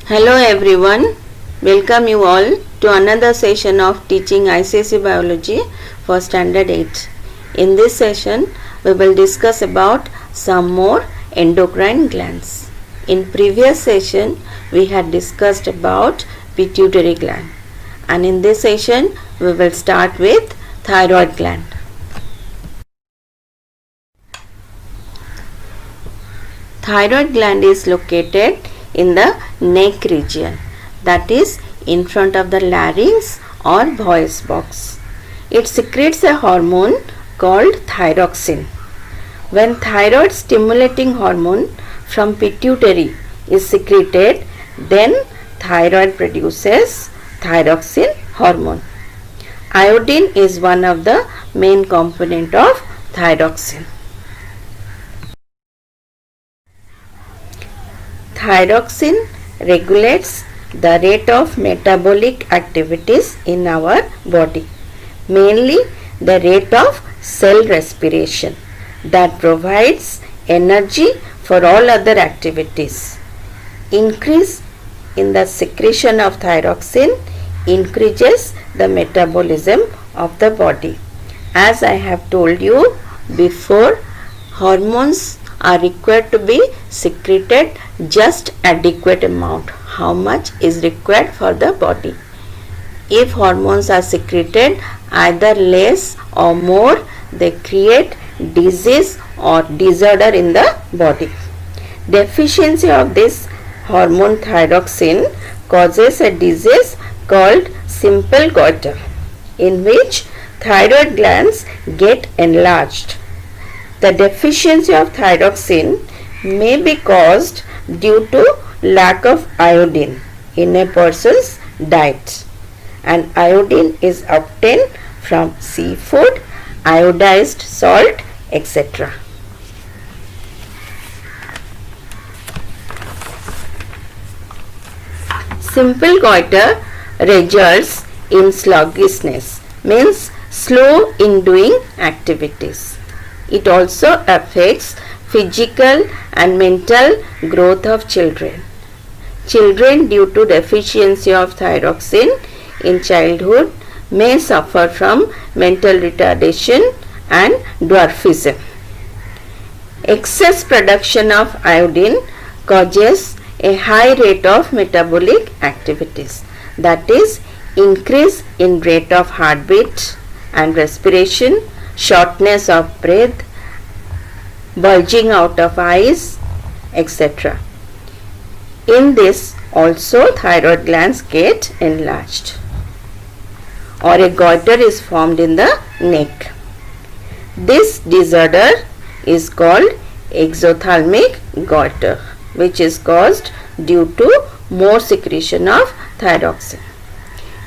Hello everyone, welcome you all to another session of teaching ICSE Biology for Standard 8. In this session, we will discuss about some more endocrine glands. In previous session, we had discussed about pituitary gland, and in this session, we will start with thyroid gland. Thyroid gland is located in the neck region, that is in front of the larynx or voice box. It secretes a hormone called thyroxine. When thyroid stimulating hormone from pituitary is secreted, then thyroid produces thyroxine hormone. Iodine is one of the main component of thyroxine. Thyroxine regulates the rate of metabolic activities in our body, mainly the rate of cell respiration that provides energy for all other activities. Increase in the secretion of thyroxine increases the metabolism of the body. As I have told you before, hormones are required to be secreted just adequate amount. How much is required for the body? If hormones are secreted either less or more, they create disease or disorder in the body. Deficiency of this hormone thyroxine causes a disease called simple goiter, in which thyroid glands get enlarged. The deficiency of thyroxine may be caused due to lack of iodine in a person's diet, and iodine is obtained from seafood, iodized salt, etc. Simple goiter results in sluggishness, means slow in doing activities. It also affects physical and mental growth of children. Children, due to deficiency of thyroxine in childhood, may suffer from mental retardation and dwarfism. Excess production of iodine causes a high rate of metabolic activities, that is, increase in rate of heartbeat and respiration, shortness of breath, bulging out of eyes, etc. In this also thyroid glands get enlarged, or a goiter is formed in the neck. This disorder is called exothalamic goiter, which is caused due to more secretion of thyroxine.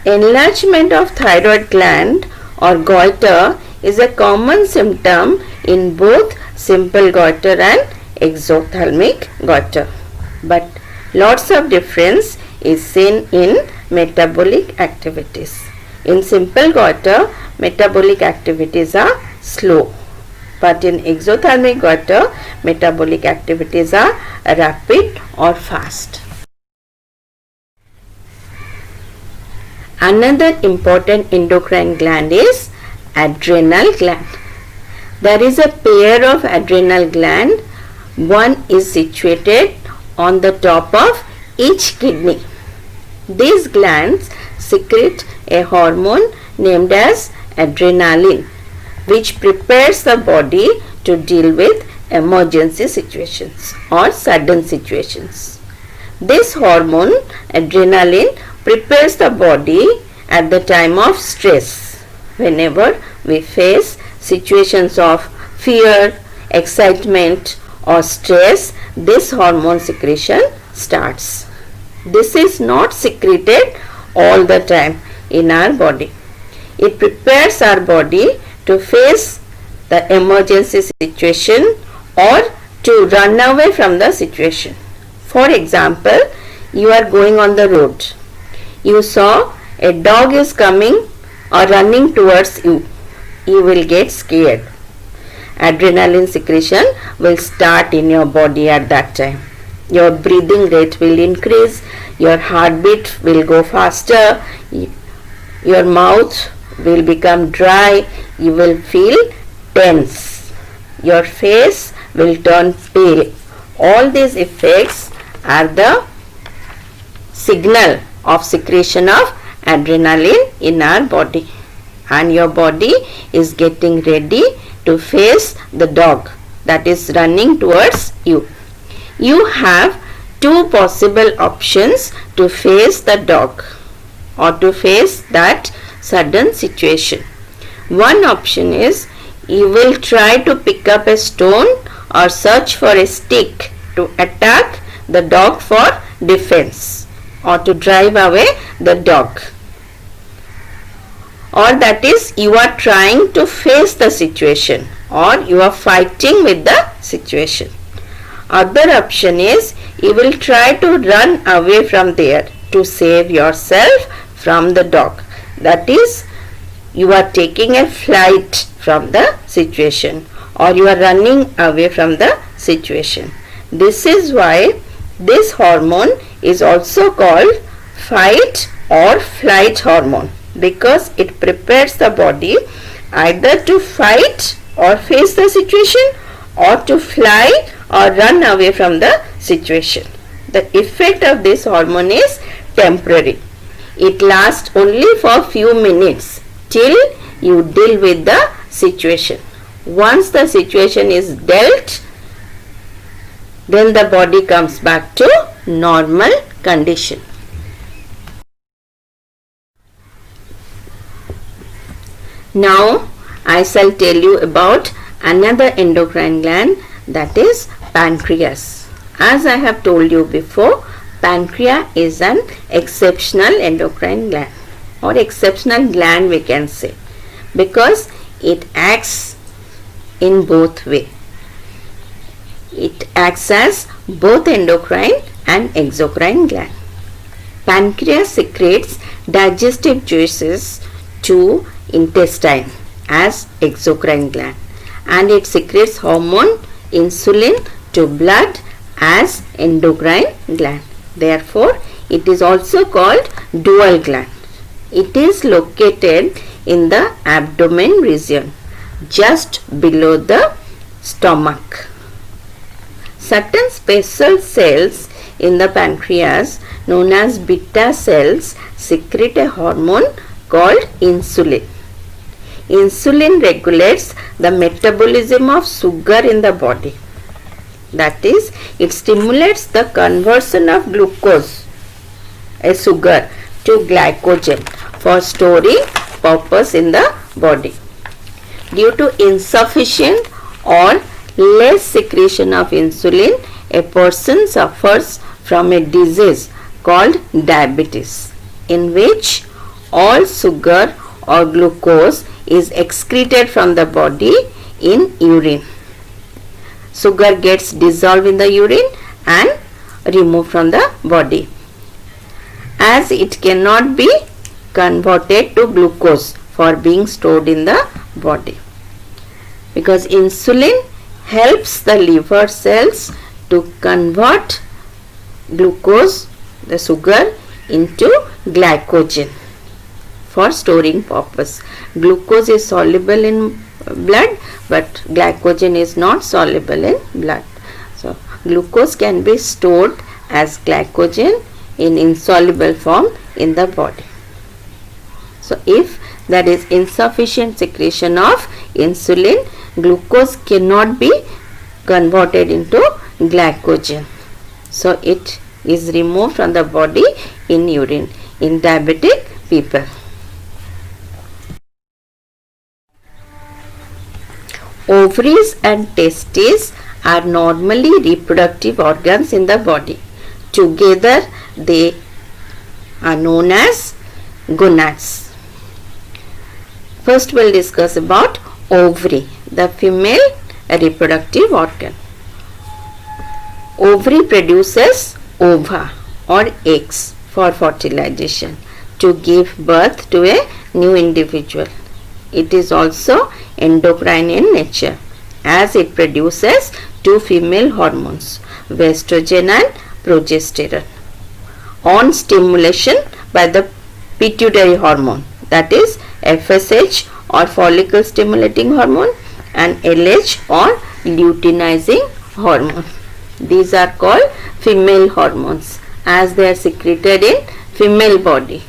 Enlargement of thyroid gland or goiter is a common symptom in both simple goiter and exothalamic goiter, but lots of difference is seen in metabolic activities. In simple goiter, metabolic activities are slow, but in exothalamic goiter, metabolic activities are rapid or fast. Another important endocrine gland is adrenal gland. There is a pair of adrenal gland. One is situated on the top of each kidney. These glands secrete a hormone named as adrenaline, which prepares the body to deal with emergency situations or sudden situations. This hormone, adrenaline, prepares the body at the time of stress. Whenever we face situations of fear, excitement or stress, this hormone secretion starts. This is not secreted all the time in our body. It prepares our body to face the emergency situation or to run away from the situation. For example, you are going on the road. You saw a dog is coming or running towards you. You will get scared. Adrenaline secretion will start in your body at that time. Your breathing rate will increase, your heartbeat will go faster, your mouth will become dry, you will feel tense, your face will turn pale. All these effects are the signal of secretion of adrenaline in our body, and your body is getting ready to face the dog that is running towards you. You have two possible options to face the dog or to face that sudden situation. One option is you will try to pick up a stone or search for a stick to attack the dog for defense or to drive away the dog. Or that is, you are trying to face the situation or you are fighting with the situation. Other option is you will try to run away from there to save yourself from the dog. That is, you are taking a flight from the situation or you are running away from the situation. This is why this hormone is also called fight or flight hormone, because it prepares the body either to fight or face the situation or to fly or run away from the situation. The effect of this hormone is temporary. It lasts only for a few minutes till you deal with the situation. Once the situation is dealt, then the body comes back to normal condition. Now I shall tell you about another endocrine gland, that is pancreas. As I have told you before, pancreas is an exceptional endocrine gland or exceptional gland we can say, because it acts in both ways. It acts as both endocrine and exocrine gland. Pancreas secretes digestive juices to intestine as exocrine gland, and it secretes hormone insulin to blood as endocrine gland. Therefore, it is also called dual gland. It is located in the abdomen region, just below the stomach. Certain special cells in the pancreas known as beta cells secrete a hormone called insulin. Insulin regulates the metabolism of sugar in the body. That is, it stimulates the conversion of glucose, a sugar, to glycogen for storing purpose in the body. Due to insufficient or less secretion of insulin, a person suffers from a disease called diabetes, in which all sugar or glucose is excreted from the body in urine. Sugar gets dissolved in the urine and removed from the body, as it cannot be converted to glucose for being stored in the body, because insulin helps the liver cells to convert glucose, the sugar, into glycogen for storing purpose. Glucose is soluble in blood, but glycogen is not soluble in blood. So glucose can be stored as glycogen in insoluble form in the body. So if there is insufficient secretion of insulin, glucose cannot be converted into glycogen. So it is removed from the body in urine in diabetic people. Ovaries and testes are normally reproductive organs in the body. Together they are known as gonads. First we'll discuss about ovary, the female reproductive organ. Ovary produces ova or eggs for fertilization to give birth to a new individual. It is also endocrine in nature, as it produces two female hormones, estrogen and progesterone on stimulation by the pituitary hormone, that is FSH or follicle stimulating hormone, and LH or luteinizing hormone. These are called female hormones as they are secreted in female body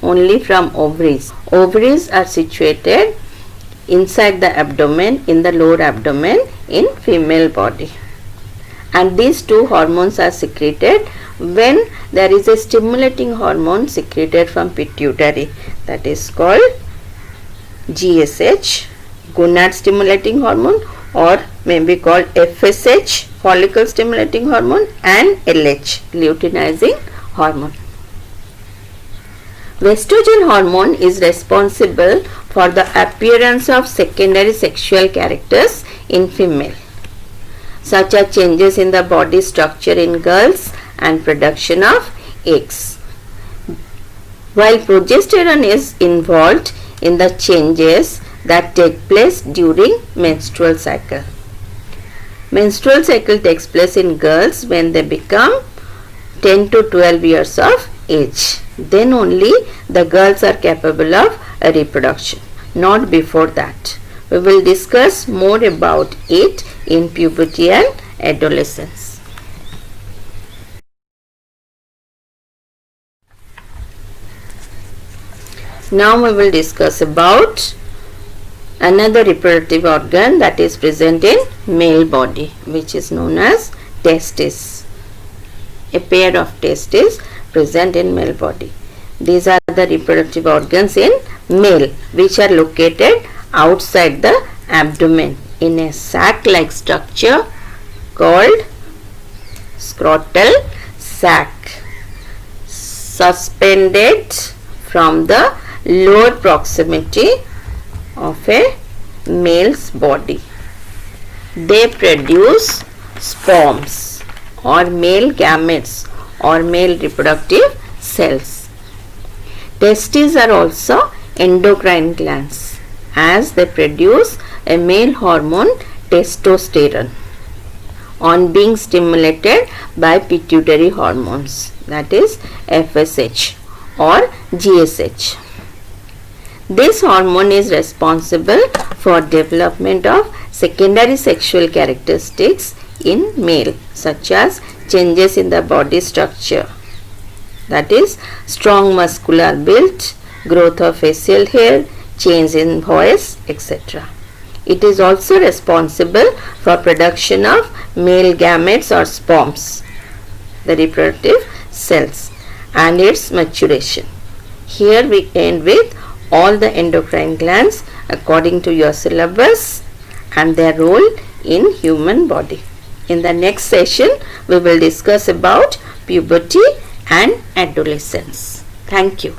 only from ovaries. Ovaries are situated inside the abdomen, in the lower abdomen in female body, and these two hormones are secreted when there is a stimulating hormone secreted from pituitary, that is called GSH, gonad stimulating hormone, or may be called FSH, follicle stimulating hormone, and LH, luteinizing hormone. Estrogen hormone is responsible for the appearance of secondary sexual characters in female, such as changes in the body structure in girls and production of eggs, while progesterone is involved in the changes that take place during menstrual cycle. Menstrual cycle takes place in girls when they become 10 to 12 years of age. Then only the girls are capable of reproduction, not before that. We will discuss more about it in puberty and adolescence. Now we will discuss about another reproductive organ that is present in male body, which is known as testes. A pair of testes present in male body. These are the reproductive organs in male, which are located outside the abdomen in a sac-like structure called scrotal sac, suspended from the lower proximity of a male's body. They produce sperms or male gametes or male reproductive cells. Testes are also endocrine glands as they produce a male hormone testosterone on being stimulated by pituitary hormones, that is FSH or GSH. This hormone is responsible for development of secondary sexual characteristics in male, such as changes in the body structure, that is strong muscular build, growth of facial hair, change in voice, etc. It is also responsible for production of male gametes or sperms, the reproductive cells, and its maturation. Here we end with all the endocrine glands according to your syllabus and their role in human body. In the next session, we will discuss about puberty and adolescence. Thank you.